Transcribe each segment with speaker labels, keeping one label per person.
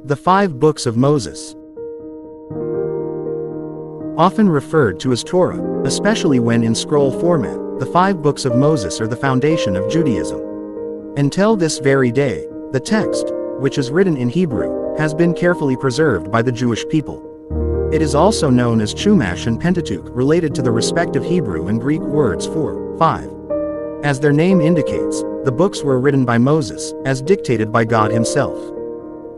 Speaker 1: The 5 Books of Moses. Often referred to as Torah, especially when in scroll format, the 5 Books of Moses are the foundation of Judaism. Until this very day, the text, which is written in Hebrew, has been carefully preserved by the Jewish people. It is also known as Chumash and Pentateuch, related to the respective Hebrew and Greek words for 5. As their name indicates, the books were written by Moses, as dictated by God himself.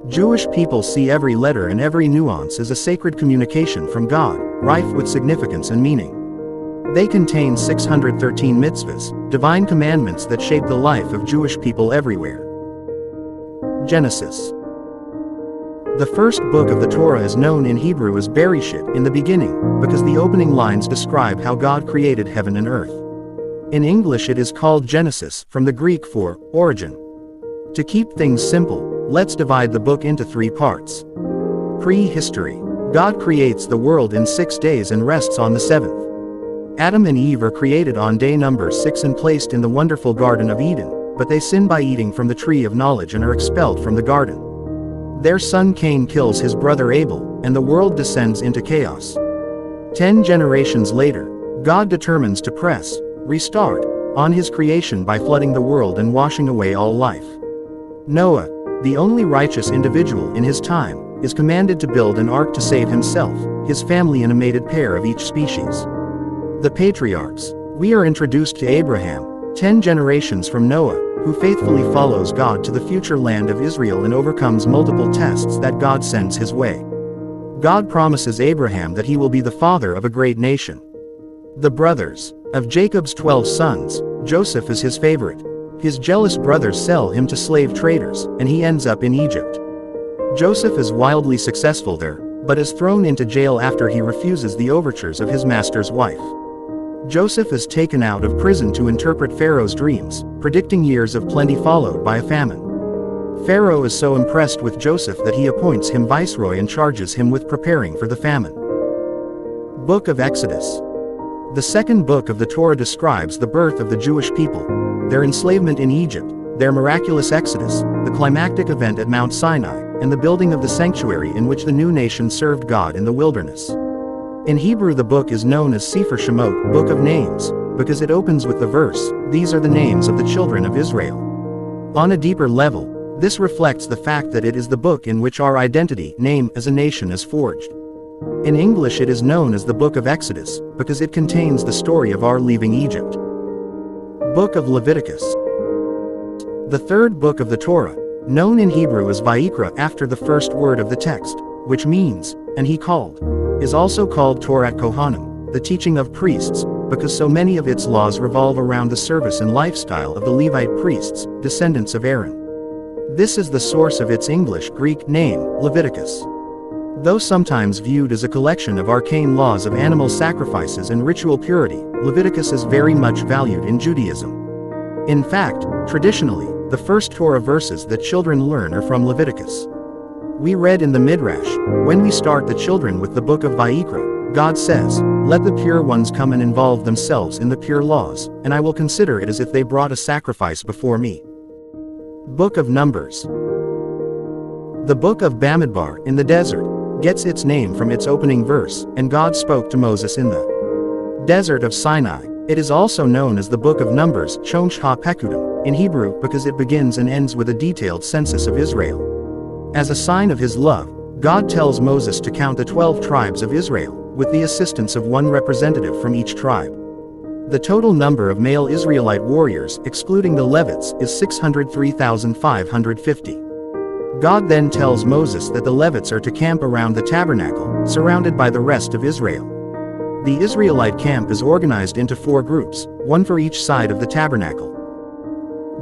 Speaker 1: Jewish people see every letter and every nuance as a sacred communication from God, rife with significance and meaning. They contain 613 mitzvahs, divine commandments that shape the life of Jewish people everywhere. Genesis. The first book of the Torah is known in Hebrew as Bereshit, in the beginning, because the opening lines describe how God created heaven and earth. In English it is called Genesis, from the Greek for origin. To keep things simple, let's divide the book into 3 parts. Pre-history. God creates the world in 6 days and rests on the 7th. Adam and Eve are created on day number 6 and placed in the wonderful Garden of Eden, but they sin by eating from the tree of knowledge and are expelled from the garden. Their son Cain kills his brother Abel, and the world descends into chaos. 10 generations later, God determines to restart on his creation by flooding the world and washing away all life. Noah, the only righteous individual in his time, is commanded to build an ark to save himself, his family and a mated pair of each species. The patriarchs. We are introduced to Abraham, 10 generations from Noah, who faithfully follows God to the future land of Israel and overcomes multiple tests that God sends his way. God promises Abraham that he will be the father of a great nation. The brothers. Of Jacob's 12 sons, Joseph is his favorite. His jealous brothers sell him to slave traders, and he ends up in Egypt. Joseph is wildly successful there, but is thrown into jail after he refuses the overtures of his master's wife. Joseph is taken out of prison to interpret Pharaoh's dreams, predicting years of plenty followed by a famine. Pharaoh is so impressed with Joseph that he appoints him viceroy and charges him with preparing for the famine. Book of Exodus. The second book of the Torah describes the birth of the Jewish people, their enslavement in Egypt, their miraculous exodus, the climactic event at Mount Sinai, and the building of the sanctuary in which the new nation served God in the wilderness. In Hebrew the book is known as Sefer Shemot, Book of Names, because it opens with the verse, "These are the names of the children of Israel." On a deeper level, this reflects the fact that it is the book in which our identity, name as a nation is forged. In English it is known as the Book of Exodus, because it contains the story of our leaving Egypt. Book of Leviticus. The third book of the Torah, known in Hebrew as Vayikra after the first word of the text, which means, "and he called," is also called Torat Kohanim, the teaching of priests, because so many of its laws revolve around the service and lifestyle of the Levite priests, descendants of Aaron. This is the source of its English-Greek name, Leviticus. Though sometimes viewed as a collection of arcane laws of animal sacrifices and ritual purity, Leviticus is very much valued in Judaism. In fact, traditionally, the first Torah verses that children learn are from Leviticus. We read in the Midrash, when we start the children with the book of Vayikra, God says, "Let the pure ones come and involve themselves in the pure laws, and I will consider it as if they brought a sacrifice before me." Book of Numbers. The book of Bamidbar, in the desert, gets its name from its opening verse, "And God spoke to Moses in the desert of Sinai." It is also known as the Book of Numbers, Shonsh ha-Pekudim, in Hebrew, because it begins and ends with a detailed census of Israel. As a sign of his love, God tells Moses to count the 12 tribes of Israel, with the assistance of one representative from each tribe. The total number of male Israelite warriors, excluding the Levites, is 603,550. God then tells Moses that the Levites are to camp around the tabernacle, surrounded by the rest of Israel. The Israelite camp is organized into 4 groups, one for each side of the tabernacle.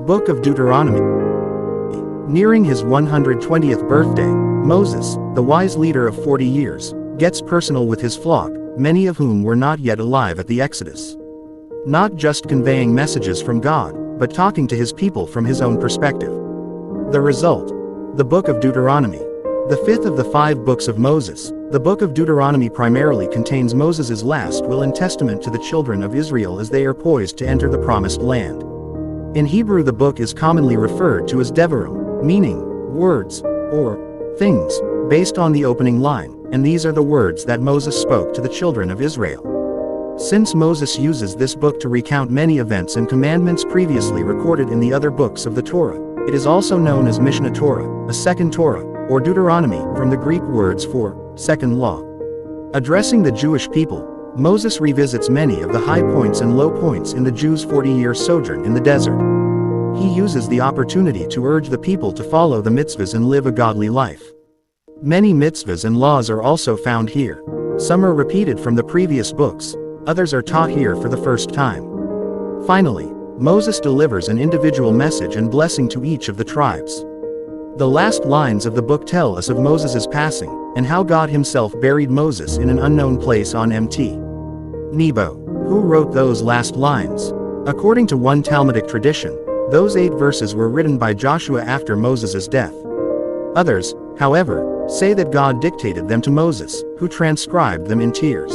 Speaker 1: Book of Deuteronomy. Nearing his 120th birthday, Moses, the wise leader of 40 years, gets personal with his flock, many of whom were not yet alive at the Exodus. Not just conveying messages from God, but talking to his people from his own perspective. The result? The Book of Deuteronomy. The 5th of the 5 books of Moses, the Book of Deuteronomy primarily contains Moses' last will and testament to the children of Israel as they are poised to enter the Promised Land. In Hebrew the book is commonly referred to as Devarim, meaning words, or things, based on the opening line, and these are the words that Moses spoke to the children of Israel. Since Moses uses this book to recount many events and commandments previously recorded in the other books of the Torah, it is also known as Mishnah Torah, a second Torah, or Deuteronomy, from the Greek words for second law. Addressing the Jewish people, Moses revisits many of the high points and low points in the Jews' 40-year sojourn in the desert. He uses the opportunity to urge the people to follow the mitzvahs and live a godly life. Many mitzvahs and laws are also found here. Some are repeated from the previous books, others are taught here for the first time. Finally, Moses delivers an individual message and blessing to each of the tribes. The last lines of the book tell us of Moses' passing, and how God himself buried Moses in an unknown place on Mt. Nebo. Who wrote those last lines? According to one Talmudic tradition, those 8 verses were written by Joshua after Moses' death. Others, however, say that God dictated them to Moses, who transcribed them in tears.